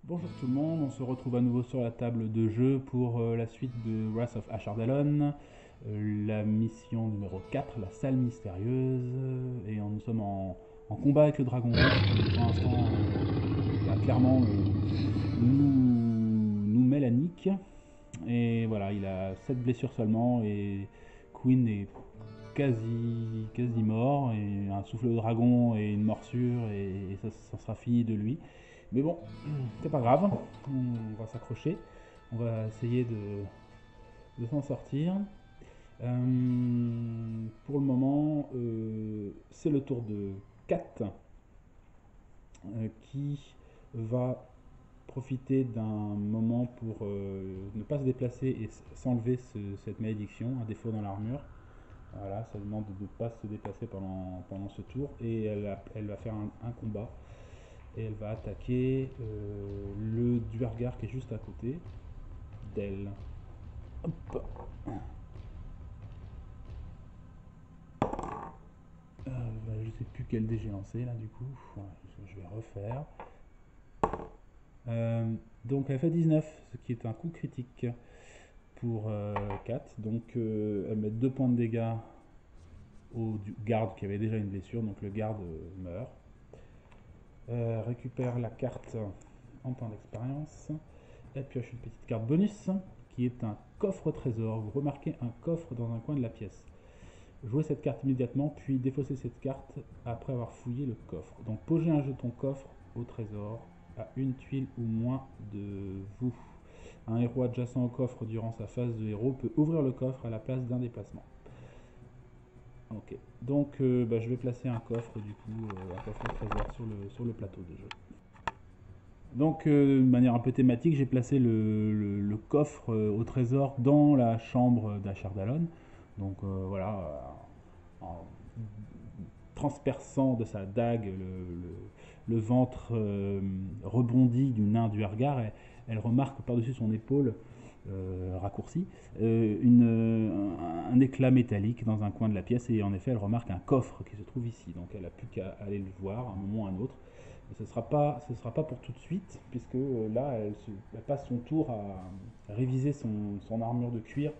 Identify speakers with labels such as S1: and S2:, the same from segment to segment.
S1: Bonjour tout le monde, on se retrouve à nouveau sur la table de jeu pour la suite de Wrath of Ashardalon, la mission numéro 4, la salle mystérieuse, et nous sommes en combat avec le dragon rouge qui pour l'instant bah, clairement nous met la nique, et voilà, il a 7 blessures seulement, et Queen est quasi mort, et un souffle de dragon et une morsure, et ça sera fini de lui. Mais bon, c'est pas grave, on va s'accrocher, on va essayer de s'en sortir. Pour le moment, c'est le tour de Kat qui va profiter d'un moment pour ne pas se déplacer et s'enlever cette malédiction, un défaut dans l'armure. Voilà, ça demande de ne pas se déplacer pendant ce tour et elle va faire un combat et elle va attaquer le Duergar qui est juste à côté d'elle. Hop. Je sais plus quel dé j'ai lancé là du coup. Voilà, je vais refaire. Donc elle fait 19, ce qui est un coup critique pour 4. Donc elle met 2 points de dégâts au garde qui avait déjà une blessure. Donc le garde meurt. Récupère la carte en temps d'expérience. Elle pioche une petite carte bonus qui est un coffre trésor. Vous remarquez un coffre dans un coin de la pièce. Jouez cette carte immédiatement, puis défaussez cette carte après avoir fouillé le coffre. Donc posez un jeton coffre au trésor à une tuile ou moins de vous. Un héros adjacent au coffre durant sa phase de héros peut ouvrir le coffre à la place d'un déplacement. Ok, donc je vais placer un coffre du coup, un coffre au trésor sur le plateau de jeu. Donc, de manière un peu thématique, j'ai placé le coffre au trésor dans la chambre d'Ashardalon. Donc, voilà, en transperçant de sa dague le ventre rebondi du nain du Hargar, elle remarque par-dessus son épaule raccourcie un éclat métallique dans un coin de la pièce et en effet elle remarque un coffre qui se trouve ici. Donc elle n'a plus qu'à aller le voir à un moment ou à un autre. Ce ne sera pas pour tout de suite, puisque là, elle passe son tour à réviser son armure de cuir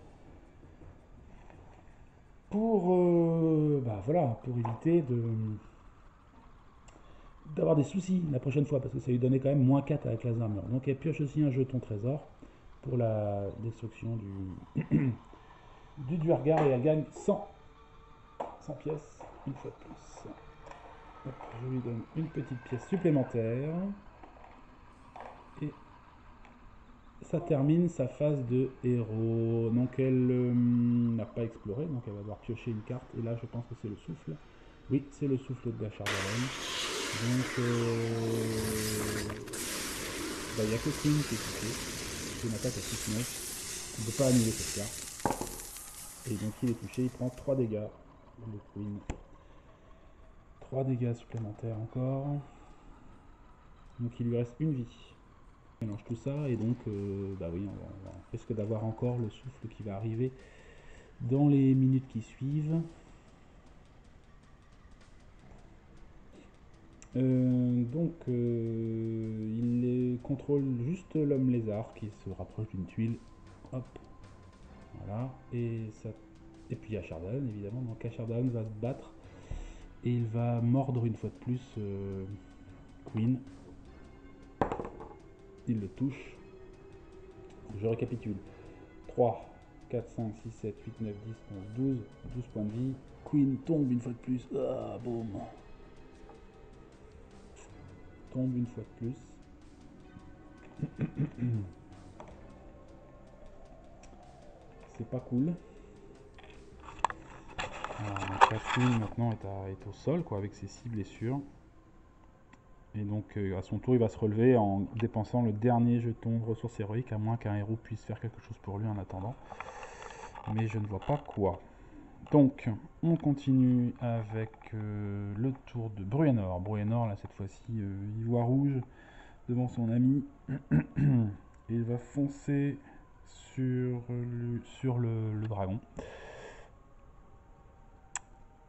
S1: pour, voilà, pour éviter d'avoir des soucis la prochaine fois, parce que ça lui donnait quand même moins 4 avec la armure. Donc elle pioche aussi un jeton trésor pour la destruction du Duergar et elle gagne 100 pièces une fois de plus. Hop, je lui donne une petite pièce supplémentaire. Et ça termine sa phase de héros. Donc elle n'a pas exploré, donc elle va devoir piocher une carte. Et là, je pense que c'est le souffle. Oui, c'est le souffle de la Chardonnay. Donc, il n'y a que Queen qui est touché. C'est une attaque à 6-9. On ne peut pas annuler cette carte. Et donc, il est touché, il prend 3 dégâts. Le Queen. 3 dégâts supplémentaires encore. Donc, il lui reste une vie. On mélange tout ça et donc bah oui, on risque d'avoir encore le souffle qui va arriver dans les minutes qui suivent. Il contrôle juste l'homme lézard qui se rapproche d'une tuile. Hop, voilà. Et puis Ashardalon évidemment. Donc Ashardalon va se battre et il va mordre une fois de plus Queen. Il le touche. Je récapitule. 3, 4, 5, 6, 7, 8, 9, 10, 11, 12 points de vie. Queen tombe une fois de plus. Ah, boum. Tombe une fois de plus. C'est pas cool. Donc la Queen maintenant est au sol quoi, avec ses 6 blessures. Et donc à son tour il va se relever en dépensant le dernier jeton de ressources héroïques, à moins qu'un héros puisse faire quelque chose pour lui en attendant. Mais je ne vois pas quoi. Donc, on continue avec le tour de Bruenor. Bruenor, là, cette fois-ci, il voit rouge devant son ami. Et il va foncer sur le dragon.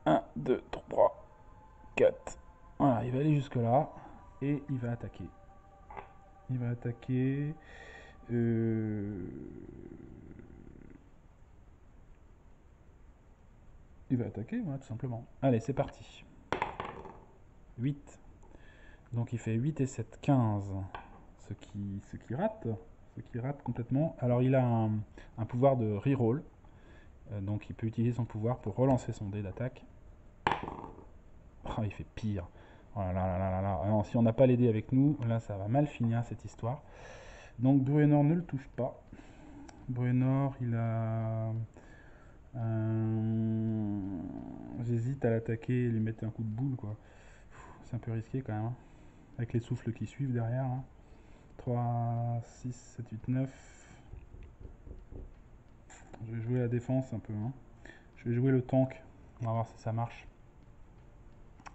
S1: 1, 2, 3, 4. Voilà, il va aller jusque là. Et il va attaquer. Il va attaquer. Il va attaquer, voilà, tout simplement. Allez, c'est parti. 8. Donc il fait 8 et 7, 15. Ce qui rate. Ce qui rate complètement. Alors il a un pouvoir de reroll. Donc il peut utiliser son pouvoir pour relancer son dé d'attaque. Oh, il fait pire. Oh là là là là là. Alors, si on n'a pas les dés avec nous, là ça va mal finir cette histoire. Donc Bruenor ne le touche pas. Bruenor, il a... J'hésite à l'attaquer et lui mettre un coup de boule, quoi. C'est un peu risqué quand même, hein. Avec les souffles qui suivent derrière. Hein. 3, 6, 7, 8, 9. Je vais jouer la défense un peu. Hein. Je vais jouer le tank. On va voir si ça marche.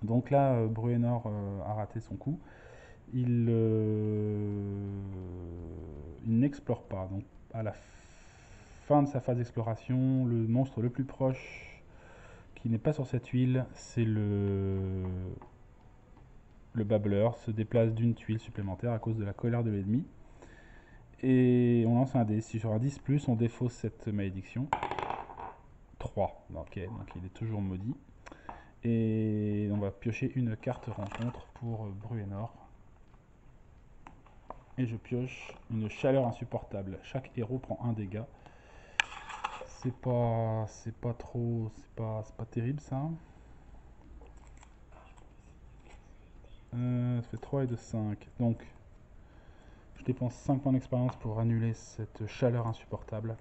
S1: Donc là, Bruenor a raté son coup. Il n'explore pas. Donc à la fin de sa phase d'exploration, le monstre le plus proche qui n'est pas sur cette huile, c'est le babbleur, se déplace d'une tuile supplémentaire à cause de la colère de l'ennemi. Et on lance un dé. Si sur un 10+, on défausse cette malédiction. 3. Ok, donc il est toujours maudit. Et on va piocher une carte rencontre pour Bruenor. Et je pioche une chaleur insupportable. Chaque héros prend un dégât. C'est pas trop, c'est pas terrible ça. Ça fait 3 et 2, 5. Donc, je dépense 5 points d'expérience pour annuler cette chaleur insupportable.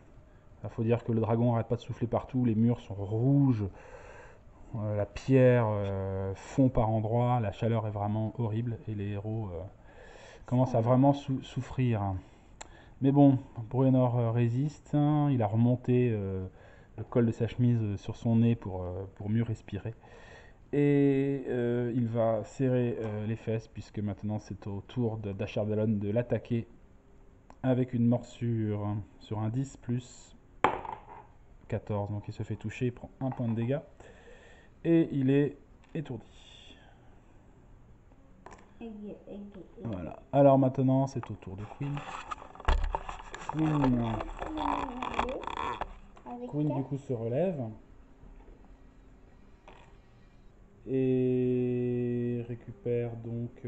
S1: Il faut dire que le dragon n'arrête pas de souffler partout, les murs sont rouges, la pierre fond par endroits, la chaleur est vraiment horrible et les héros commencent à vraiment souffrir. Mais bon, Bruenor résiste, hein, il a remonté le col de sa chemise sur son nez pour mieux respirer. Et il va serrer les fesses puisque maintenant c'est au tour d'Ashardalon de l'attaquer avec une morsure sur un 10+. 14, donc il se fait toucher, il prend 1 point de dégâts et il est étourdi. Voilà. Alors maintenant c'est au tour de Queen. Queen du coup se relève et récupère donc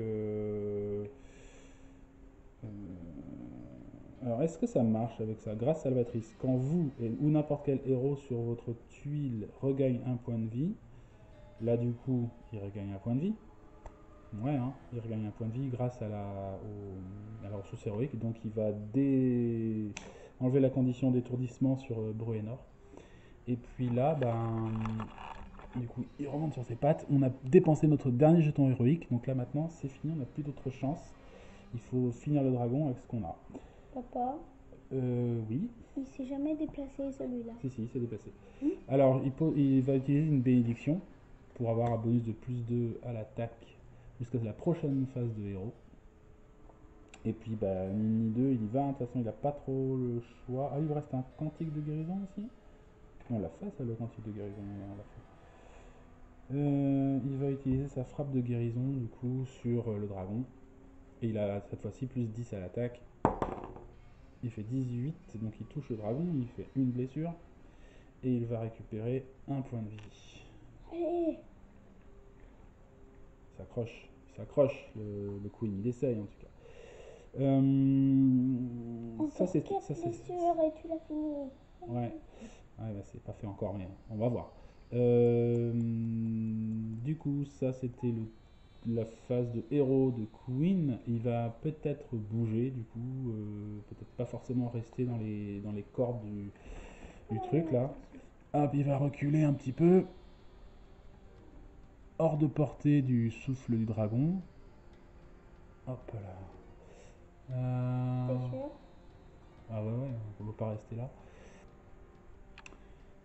S1: alors, est-ce que ça marche avec ça? Grâce salvatrice, quand vous ou n'importe quel héros sur votre tuile regagne un point de vie, là du coup, il regagne un point de vie. Ouais, hein, il regagne un point de vie grâce à la ressource héroïque. Donc il va enlever la condition d'étourdissement sur Bruenor. Et puis là, du coup, il remonte sur ses pattes. On a dépensé notre dernier jeton héroïque. Donc là maintenant, c'est fini, on n'a plus d'autre chance. Il faut finir le dragon avec ce qu'on a.
S2: Papa,
S1: oui.
S2: il s'est jamais déplacé celui-là.
S1: Si, il s'est déplacé. Alors, il va utiliser une bénédiction pour avoir un bonus de +2 à l'attaque jusqu'à la prochaine phase de héros. Et puis, Nini 2, il y va. De toute façon, il n'a pas trop le choix. Ah, il vous reste un cantique de guérison aussi? On l'a fait, ça, le cantique de guérison. On l'a fait. Il va utiliser sa frappe de guérison, du coup, sur le dragon. Et il a cette fois-ci +10 à l'attaque. Il fait 18, donc il touche le dragon, il fait une blessure. Et il va récupérer un point de vie.
S2: Allez.
S1: Il s'accroche, le Queen, il essaye en tout cas.
S2: Ça c'est blessures et tu l'as fini.
S1: Ouais, c'est pas fait encore, mais on va voir. Du coup, ça c'était la phase de héros de Queen. Il va peut-être bouger, du coup, peut-être pas forcément rester dans les cordes du truc là. Hop, il va reculer un petit peu, hors de portée du souffle du dragon. Hop là.
S2: T'es sûr?
S1: Ah ouais, on ne peut pas rester là.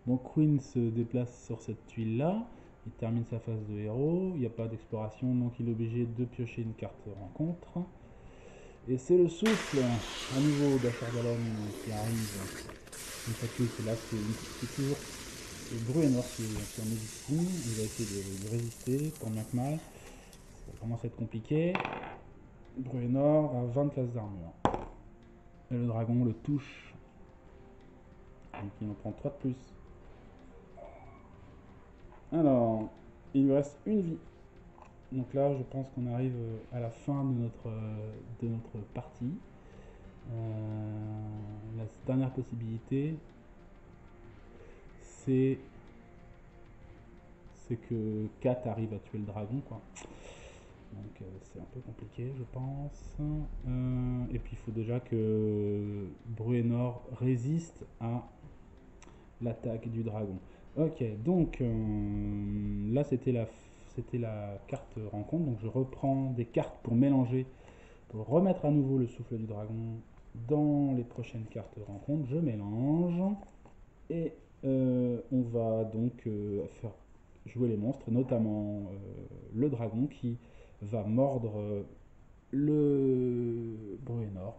S1: Donc Queen se déplace sur cette tuile là. Il termine sa phase de héros. Il n'y a pas d'exploration, donc il est obligé de piocher une carte rencontre. Et c'est le souffle à nouveau d'Ashardalon qui arrive. Une fois de plus, là c'est toujours Bruenor qui est en médecine. Il va essayer de résister tant bien que mal. Ça commence à être compliqué. Bruenor a 20 classes d'armure. Et le dragon le touche. Donc il en prend 3 de plus. Alors, il lui reste une vie. Donc là, je pense qu'on arrive à la fin de notre partie. La dernière possibilité, c'est que Kat arrive à tuer le dragon, quoi. Donc c'est un peu compliqué, je pense. Et puis il faut déjà que Bruenor résiste à l'attaque du dragon. Ok, donc là c'était la carte rencontre. Donc je reprends des cartes pour mélanger, pour remettre à nouveau le souffle du dragon dans les prochaines cartes rencontre. Je mélange et on va donc faire jouer les monstres, notamment le dragon qui va mordre le Bruenor.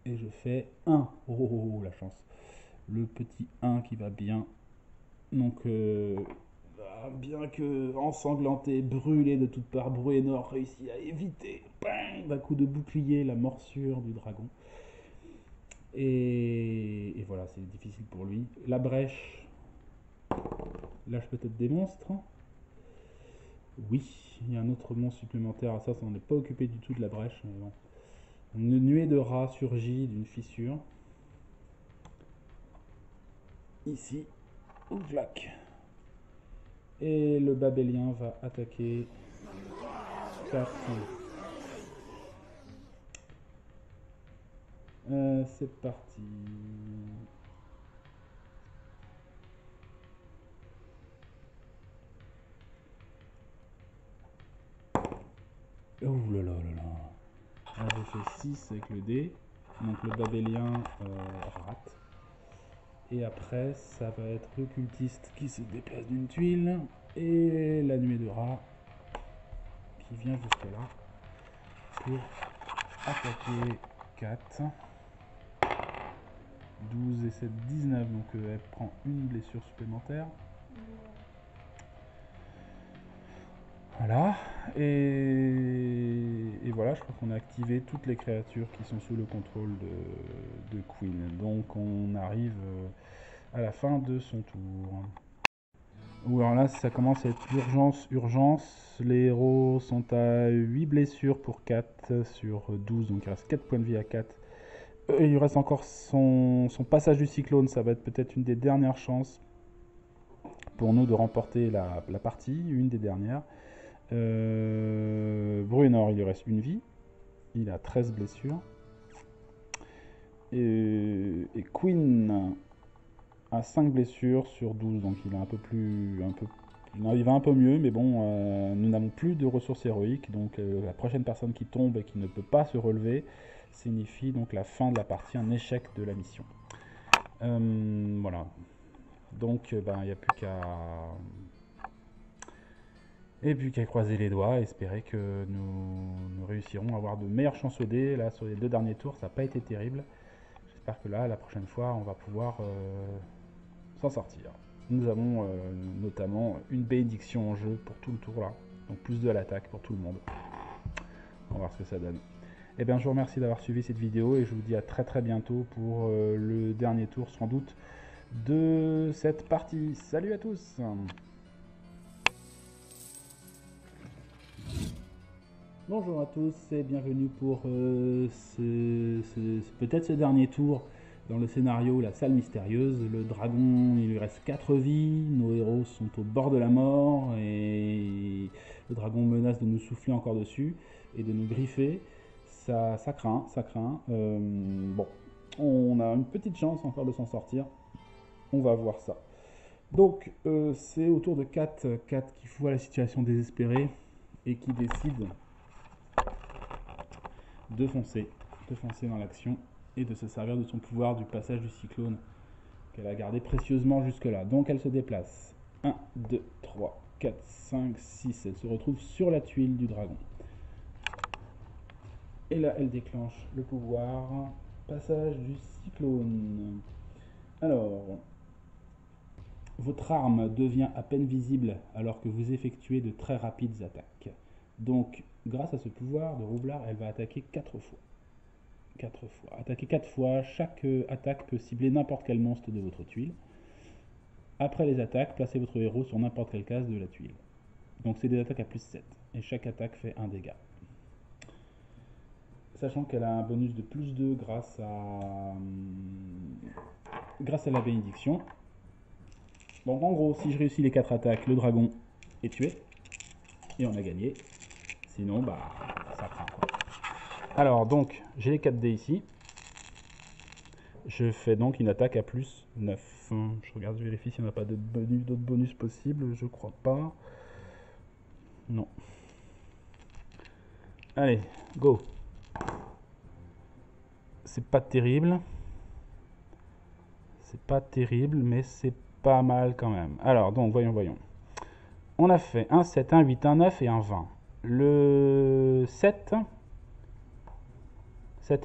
S1: Et je fais 1. Oh, la chance. Le petit 1 qui va bien. Donc, bien que ensanglanté, brûlé de toutes parts, Bruenor réussit à éviter d'un coup de bouclier la morsure du dragon. Et voilà, c'est difficile pour lui. La brèche lâche peut-être des monstres. Oui, il y a un autre monstre supplémentaire à ça, on n'est pas occupé du tout de la brèche. Mais bon. Une nuée de rats surgit d'une fissure. Ici, ouvlac. Et le babélien va attaquer 4. C'est parti. Oh là là là là. Là, j'ai fait 6 avec le dé. Donc le babélien rate. Et après, ça va être le cultiste qui se déplace d'une tuile. Et la nuée de rats qui vient jusque là pour attaquer 4. 12 et 7, 19. Donc elle prend une blessure supplémentaire. Voilà, et voilà, je crois qu'on a activé toutes les créatures qui sont sous le contrôle de Queen. Donc on arrive à la fin de son tour. Ou alors là, ça commence à être urgence. Les héros sont à 8 blessures pour 4 sur 12, donc il reste 4 points de vie à 4. Il lui reste encore son passage du cyclone, ça va être peut-être une des dernières chances pour nous de remporter la partie, une des dernières. Bruenor, il lui reste une vie. Il a 13 blessures. Et Queen a 5 blessures sur 12. Donc il est un peu plus. Il va un peu mieux, mais bon, nous n'avons plus de ressources héroïques. Donc la prochaine personne qui tombe et qui ne peut pas se relever signifie donc la fin de la partie, un échec de la mission. Voilà. Donc il n'y a plus qu'à. Et puis qu'à croiser les doigts, espérer que nous réussirons à avoir de meilleures chances au dé. Là, sur les 2 derniers tours, ça n'a pas été terrible. J'espère que là, la prochaine fois, on va pouvoir s'en sortir. Nous avons notamment une bénédiction en jeu pour tout le tour là. Donc plus 2 à l'attaque pour tout le monde. On va voir ce que ça donne. Eh bien, je vous remercie d'avoir suivi cette vidéo et je vous dis à très très bientôt pour le dernier tour sans doute de cette partie. Salut à tous! Bonjour à tous et bienvenue pour peut-être ce dernier tour dans le scénario La Salle Mystérieuse. Le dragon, il lui reste 4 vies, nos héros sont au bord de la mort et le dragon menace de nous souffler encore dessus et de nous griffer. Ça craint, ça craint. Bon, on a une petite chance encore de s'en sortir. On va voir ça. Donc, c'est au tour de Kat qui voit la situation désespérée et qui décide de foncer dans l'action et de se servir de son pouvoir du passage du cyclone qu'elle a gardé précieusement jusque là. Donc elle se déplace. 1, 2, 3, 4, 5, 6. Elle se retrouve sur la tuile du dragon. Et là, elle déclenche le pouvoir passage du cyclone. Alors, votre arme devient à peine visible alors que vous effectuez de très rapides attaques. Donc, grâce à ce pouvoir de roublard, elle va attaquer 4 fois. 4 fois. Attaquer 4 fois, chaque attaque peut cibler n'importe quel monstre de votre tuile. Après les attaques, placez votre héros sur n'importe quelle case de la tuile. Donc c'est des attaques à plus 7. Et chaque attaque fait un dégât. Sachant qu'elle a un bonus de plus 2 grâce à la bénédiction. Donc en gros, si je réussis les 4 attaques, le dragon est tué. Et on a gagné. Sinon, bah, ça prend quoi. Alors donc, j'ai les 4 dés ici. Je fais donc une attaque à plus 9. Je regarde, je vérifie s'il n'y en a pas d'autres bonus possibles. Je crois pas. Non. Allez, go. C'est pas terrible. C'est pas terrible, mais c'est pas mal quand même. Alors, donc, voyons. On a fait un 7, un 8, un 9 et un 20. Le 7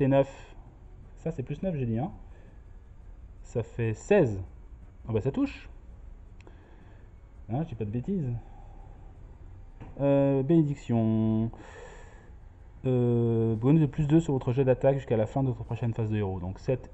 S1: et 9, ça c'est plus 9, j'ai dit, hein. Ça fait 16. Ah bah ça touche. Hein, j'ai pas de bêtises. Bénédiction. Bonus de plus 2 sur votre jet d'attaque jusqu'à la fin de votre prochaine phase de héros. Donc 7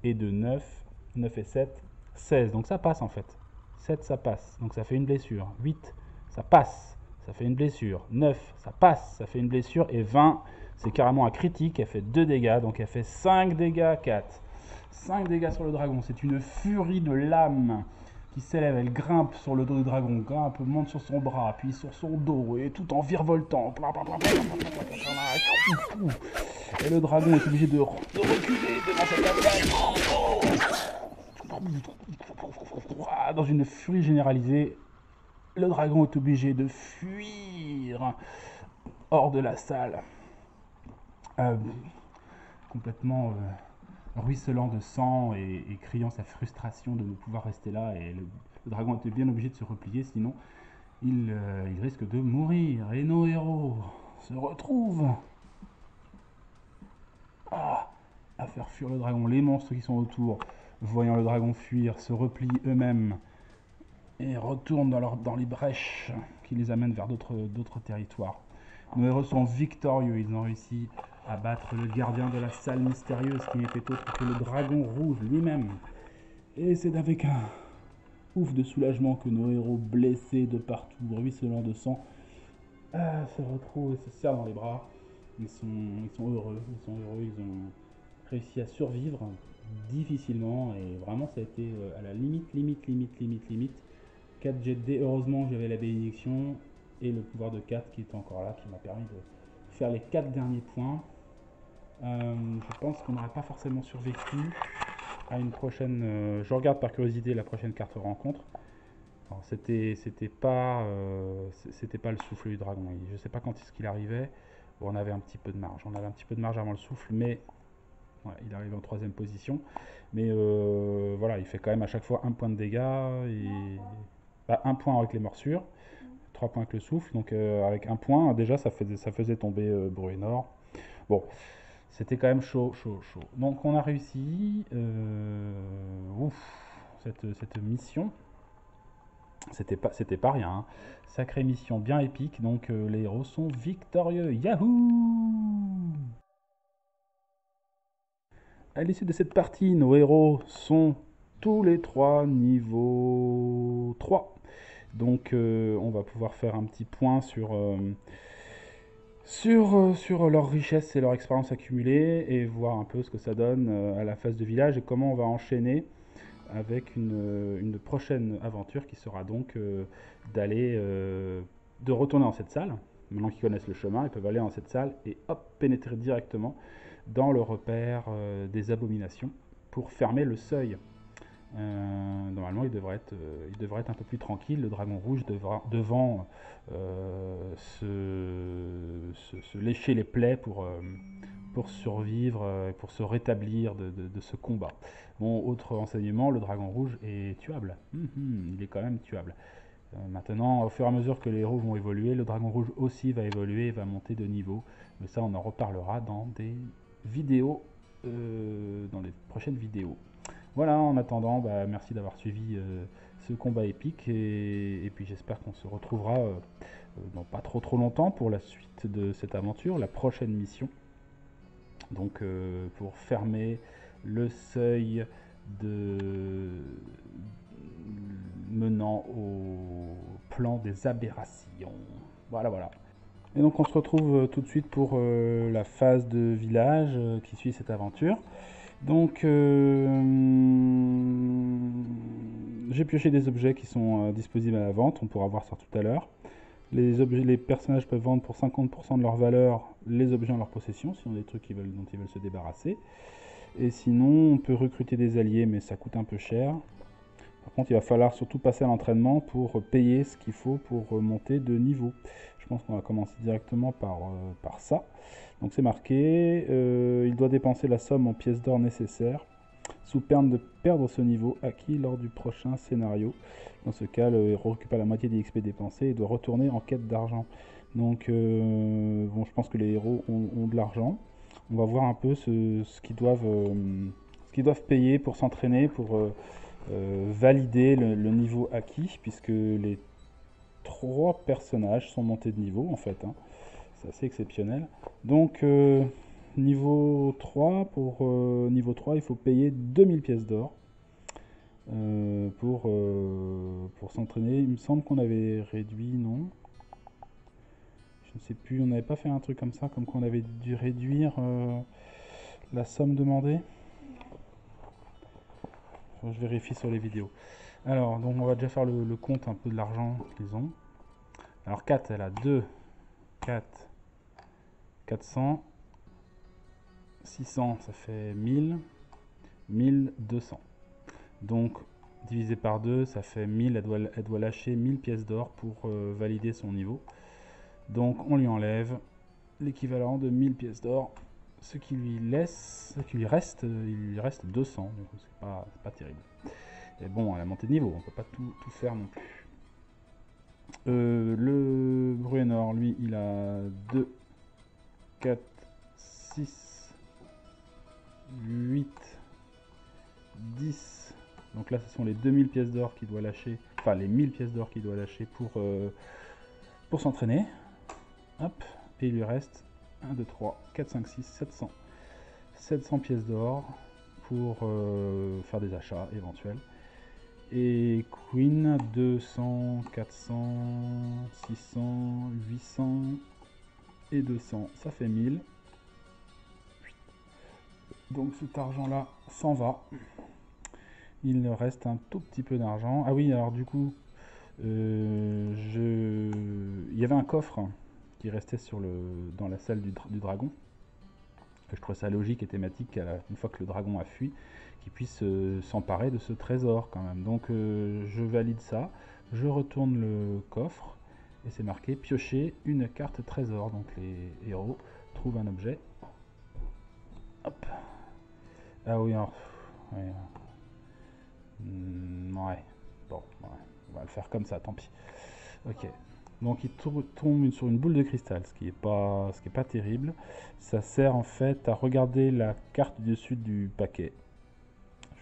S1: et 2, 9. 9 et 7, 16. Donc ça passe en fait. 7, ça passe. Donc ça fait une blessure. 8, ça passe. Ça fait une blessure. 9, ça passe. Ça fait une blessure. Et 20, c'est carrément un critique. Elle fait 2 dégâts. Donc elle fait 5 dégâts, 4. 5 dégâts sur le dragon. C'est une furie de lame qui s'élève. Elle grimpe sur le dos du dragon. Grimpe, monte sur son bras, puis sur son dos. Et tout en virevoltant. Et le dragon est obligé de reculer devant cette attaque. Dans une furie généralisée, le dragon est obligé de fuir hors de la salle. Complètement ruisselant de sang et criant sa frustration de ne pouvoir rester là. Et le dragon était bien obligé de se replier, sinon il risque de mourir. Et nos héros se retrouvent à faire fuir le dragon. Les monstres qui sont autour, voyant le dragon fuir, se replient eux-mêmes et retournent dans les brèches qui les amènent vers d'autres territoires. Nos héros sont victorieux. Ils ont réussi à battre le gardien de la salle mystérieuse qui n'était autre que le dragon rouge lui-même. Et c'est avec un ouf de soulagement que nos héros, blessés de partout, ruisselants de sang, se retrouvent et se serrent dans les bras. Ils sont heureux, ils ont réussi à survivre difficilement et vraiment ça a été à la limite. 4 jets de dés, heureusement j'avais la bénédiction et le pouvoir de 4 qui était encore là, qui m'a permis de faire les 4 derniers points. Je pense qu'on n'aurait pas forcément survécu à une prochaine... je regarde par curiosité la prochaine carte rencontre. C'était pas le souffle du dragon. Je sais pas quand est-ce qu'il arrivait. Bon, on avait un petit peu de marge. On avait un petit peu de marge avant le souffle, mais ouais, il arrive en 3ème position. Mais voilà, il fait quand même à chaque fois 1 point de dégâts. Et... Bah, 1 point avec les morsures, 3 points avec le souffle. Donc avec 1 point, déjà ça faisait tomber Bruenor. Bon, c'était quand même chaud. Donc on a réussi cette mission. C'était pas rien, hein. Sacrée mission bien épique, donc les héros sont victorieux. Yahoo! À l'issue de cette partie, nos héros sont tous les 3 niveau 3. Donc on va pouvoir faire un petit point sur leur richesse et leur expérience accumulée et voir un peu ce que ça donne à la phase de village et comment on va enchaîner avec une prochaine aventure qui sera donc de retourner dans cette salle. Maintenant qu'ils connaissent le chemin, ils peuvent aller dans cette salle et hop, pénétrer directement dans le repère des abominations pour fermer le seuil. Normalement, il devrait être un peu plus tranquille. Le dragon rouge devant se lécher les plaies pour survivre, pour se rétablir de ce combat. Bon, autre enseignement, le dragon rouge est tuable. Il est quand même tuable. Maintenant, au fur et à mesure que les héros vont évoluer, le dragon rouge aussi va évoluer et va monter de niveau. Mais ça, on en reparlera dans des vidéos, dans les prochaines vidéos. Voilà, en attendant, merci d'avoir suivi ce combat épique. Et puis j'espère qu'on se retrouvera dans pas trop longtemps pour la suite de cette aventure, la prochaine mission. Donc pour fermer le seuil menant au plan des aberrations. Voilà. Et donc on se retrouve tout de suite pour la phase de village qui suit cette aventure. Donc j'ai pioché des objets qui sont disponibles à la vente, on pourra voir ça tout à l'heure. Les personnages peuvent vendre pour 50% de leur valeur les objets en leur possession, si on a des trucs dont ils veulent se débarrasser. Et sinon, on peut recruter des alliés, mais ça coûte un peu cher. Par contre, il va falloir surtout passer à l'entraînement pour payer ce qu'il faut pour monter de niveau. Je pense qu'on va commencer directement par ça. Donc c'est marqué, il doit dépenser la somme en pièces d'or nécessaires sous peine de perdre ce niveau acquis lors du prochain scénario. Dans ce cas, le héros récupère la moitié des XP dépensés et doit retourner en quête d'argent. Donc, bon, je pense que les héros ont de l'argent. On va voir un peu ce qu'ils doivent payer pour s'entraîner, pour valider le niveau acquis, puisque les 3 personnages sont montés de niveau, en fait. Hein. C'est assez exceptionnel. Donc, niveau 3, pour niveau 3, il faut payer 2000 pièces d'or pour s'entraîner. Il me semble qu'on avait réduit, non? Je ne sais plus, on n'avait pas fait un truc comme ça, comme qu'on avait dû réduire la somme demandée. Je vérifie sur les vidéos. Alors, donc on va déjà faire le compte un peu de l'argent qu'ils ont. Alors 4, elle a 2, 4, 400, 600, ça fait 1000, 1200. Donc, divisé par 2, ça fait 1000, elle doit lâcher 1000 pièces d'or pour valider son niveau. Donc, on lui enlève l'équivalent de 1000 pièces d'or. Ce qui lui reste, il lui reste 200, donc c'est pas terrible. Et bon, à la montée de niveau, on peut pas tout faire non plus. Le Bruenor, lui, il a 2, 4, 6, 8, 10. Donc là, ce sont les 2000 pièces d'or qu'il doit lâcher, enfin les 1000 pièces d'or qu'il doit lâcher pour s'entraîner. Hop, et il lui reste 1, 2, 3, 4, 5, 6, 700. 700 pièces d'or pour faire des achats éventuels. Et Queen, 200, 400, 600, 800 et 200. Ça fait 1000. Donc cet argent-là s'en va. Il reste un tout petit peu d'argent. Ah oui, alors du coup, il y avait un coffre qui restait dans la salle du dragon. Je trouvais ça logique et thématique, une fois que le dragon a fui, qu'il puisse s'emparer de ce trésor quand même. Donc je valide ça, je retourne le coffre, et c'est marqué piocher une carte trésor. Donc les héros trouvent un objet. Hop. Ah oui, alors, ouais. Ouais. Bon, ouais. On va le faire comme ça, tant pis. Ok. Donc il tombe sur une boule de cristal, ce qui est pas terrible. Ça sert en fait à regarder la carte du dessus du paquet.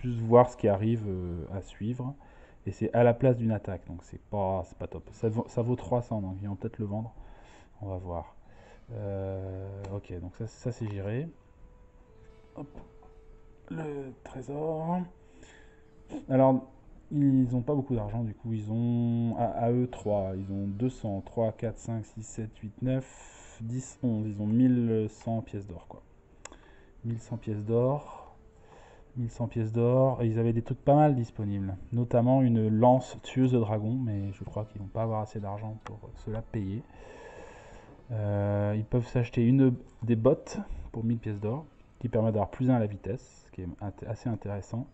S1: Juste voir ce qui arrive à suivre. Et c'est à la place d'une attaque, donc c'est pas top. Ça vaut 300, donc ils vont peut-être le vendre. On va voir. Ok, donc ça c'est géré. Hop. Le trésor. Alors, ils n'ont pas beaucoup d'argent, du coup, ils ont, à eux 3, ils ont 200, 3, 4, 5, 6, 7, 8, 9, 10, 11, ils ont 1100 pièces d'or, quoi. 1100 pièces d'or, 1100 pièces d'or, et ils avaient des trucs pas mal disponibles, notamment une lance tueuse de dragon, mais je crois qu'ils vont pas avoir assez d'argent pour se la payer. Ils peuvent s'acheter des bottes pour 1000 pièces d'or, qui permet d'avoir plus 1 à la vitesse, ce qui est assez intéressant.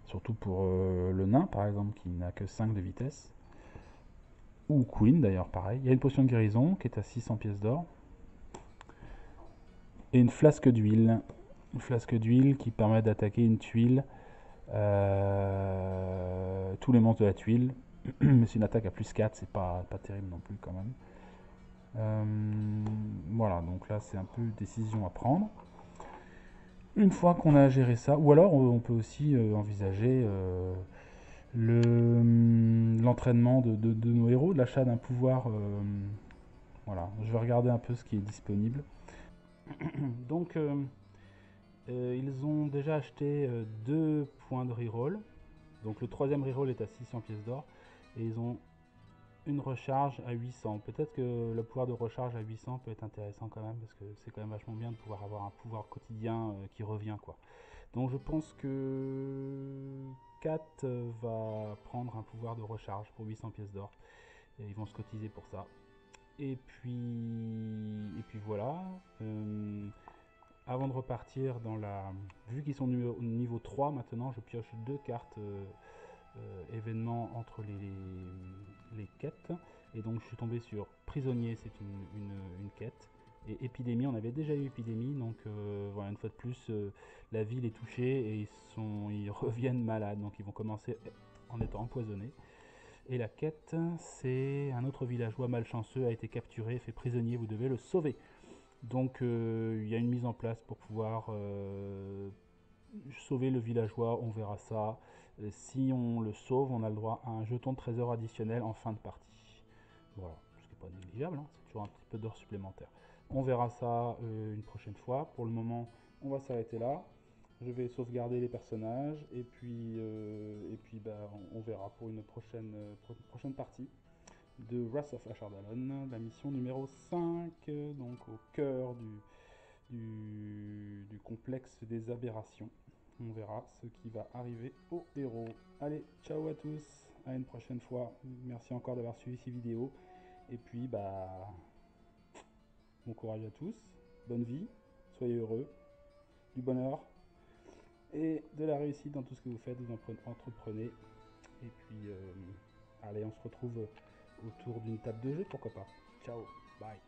S1: Surtout pour le nain, par exemple, qui n'a que 5 de vitesse. Ou Queen, d'ailleurs, pareil. Il y a une potion de guérison qui est à 600 pièces d'or. Et une flasque d'huile. Une flasque d'huile qui permet d'attaquer une tuile. Tous les monstres de la tuile. Mais c'est une attaque à plus 4, c'est pas terrible non plus, quand même. Voilà, donc là, c'est un peu décision à prendre. Une fois qu'on a géré ça, ou alors on peut aussi envisager l'entraînement de nos héros, l'achat d'un pouvoir. Voilà, je vais regarder un peu ce qui est disponible. Donc, ils ont déjà acheté 2 points de reroll. Donc le 3e reroll est à 600 pièces d'or. Et ils ont une recharge à 800. Peut-être que le pouvoir de recharge à 800 peut être intéressant quand même, parce que c'est quand même vachement bien de pouvoir avoir un pouvoir quotidien qui revient, quoi. Donc je pense que Kat va prendre un pouvoir de recharge pour 800 pièces d'or. Et ils vont se cotiser pour ça. Et puis voilà. Avant de repartir dans la... Vu qu'ils sont niveau 3 maintenant, je pioche 2 cartes événements entre les quêtes. Et donc je suis tombé sur Prisonnier, c'est une quête. Et Épidémie, on avait déjà eu Épidémie, donc voilà, une fois de plus, la ville est touchée et ils reviennent malades, donc ils vont commencer en étant empoisonnés. Et la quête, c'est un autre villageois malchanceux a été capturé, fait prisonnier, vous devez le sauver. Donc il y a une mise en place pour pouvoir sauver le villageois, on verra ça. Si on le sauve, on a le droit à un jeton de trésor additionnel en fin de partie. Voilà, ce qui n'est pas négligeable, hein, c'est toujours un petit peu d'or supplémentaire. On verra ça une prochaine fois. Pour le moment, on va s'arrêter là. Je vais sauvegarder les personnages et puis bah, on verra pour une prochaine partie de Wrath of Ashardalon, la mission numéro 5, donc au cœur du complexe des aberrations. On verra ce qui va arriver aux héros. Allez, ciao à tous, à une prochaine fois. Merci encore d'avoir suivi ces vidéos. Et puis, bah, bon courage à tous, bonne vie, soyez heureux, du bonheur et de la réussite dans tout ce que vous faites, vous entreprenez. Et puis, allez, on se retrouve autour d'une table de jeu, pourquoi pas. Ciao, bye.